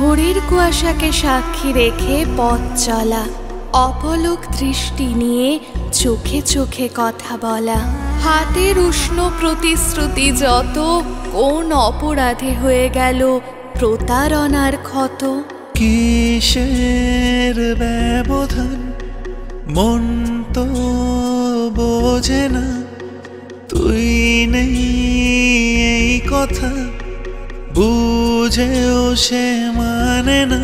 ভোরের কুয়াশাকে সাক্ষী রেখে পথ চলা, অপলক দৃষ্টি নিয়ে চোখে চোখে কথা বলা, হাতের উষ্ণ প্রতিশ্রুতি যত কোন অপরাধে হয়ে গেল প্রতারণার ক্ষত। কিসের ব্যবধান মন তো বোঝে না, তুই নেই এই কথা বুঝেও সে মানে না।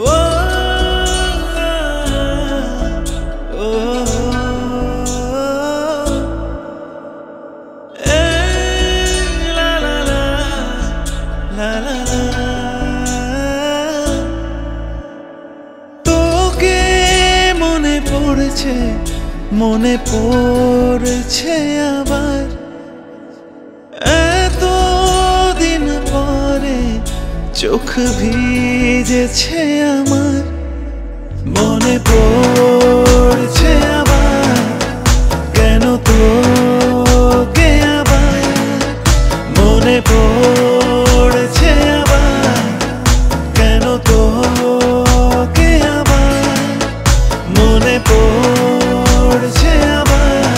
ও তোকে মনে পড়ছে আবার, এতদিন পরে চোখ ভিজেছে আমার। মনে পড়ছে আবার কেন তোকে আবার, মনে পড়ছে আবার কেন তোকে আবার, মনে পড়ছে আবার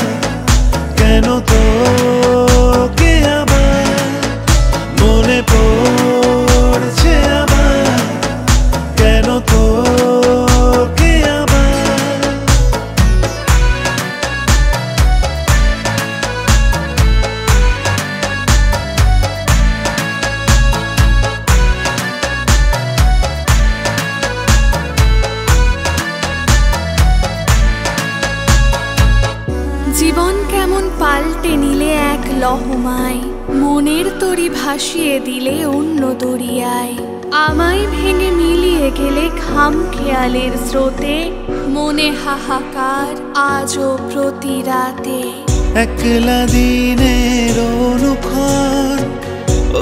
কেন তোকে আবার, মনে পড়ছে আবার কেন তোকে আবার। জীবন কেমন পাল্টে নিলে এক লহমায়, মনের তরি ভাসিয়ে দিলে অন্য দরিয়ায়, আমায় ভেঙে মিলিয়ে গেলে খাম খেয়ালের স্রোতে, মনে হাহাকার আজও প্রতি রাতে। একলা দিনের অনুক্ষণ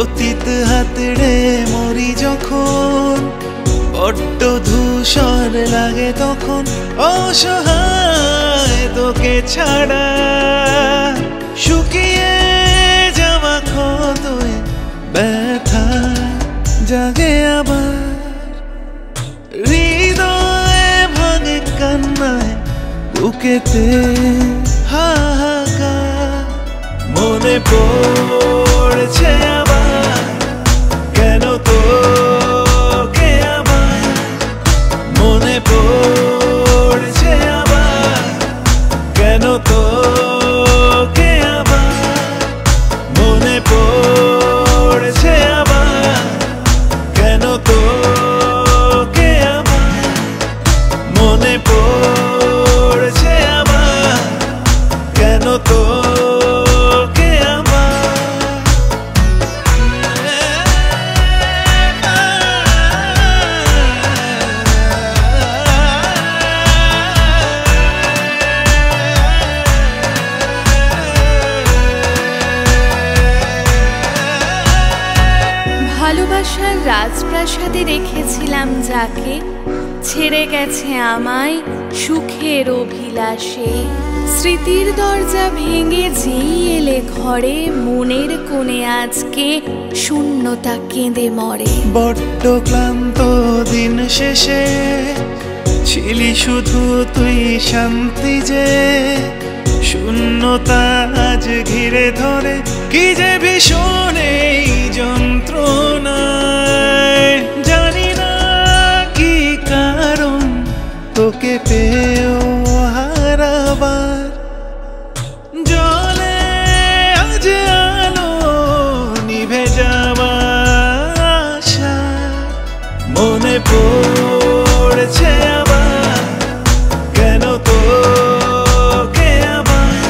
অতীত হাতড়ে মরি যখন, বড্ড ধূসর লাগে তখন অসহায় তোকে ছাড়া। শুকিয়ে যাওয়া ক্ষতয়ে ব্যথা জাগে আবার, হৃদয়ে ভাঙে কান্নায় বুকেতে হাহাকার। মনে পড়ছে আবার কেন তোকে আবার, মনে পড়ছে আবার কেন তোকে আবার, মনে পড়ছে আবার কেন তোকে আবার, মনে পড়ছে আবার কেন তোকে আবার। ভালোবাসার রাজপ্রাসাদে রেখেছিলাম যাকে, ছেড়ে গেছে আমায় সুখের অভিলাষে। স্মৃতির দরজা ভেঙে যেই এলে ঘরে, মনের কোণে আজকে শূন্যতা কেঁদে মরে। বড্ড ক্লান্ত দিন শেষে ছিলি শুধু তুই শান্তি যে, শূন্যতা আজ ঘিরে ধরে কি যে ভীষণ এই যন্ত্রণায়। জানি না কি কারণ তোকে পেয়েও হারাবার, জলে আজ আলো নিভে যাওয়া আশা। মনে পড়ছে আবার কেন তোকে আবার,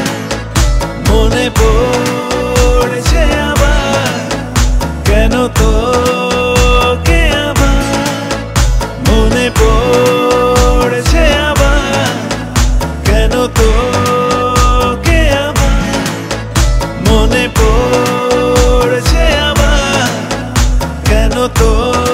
মনে পড়ছে আবার কেন তোকে আবার, মনে পড়ছে আবার কেন তোকে আবার, মনে পড়ছে আবার কেন তোকে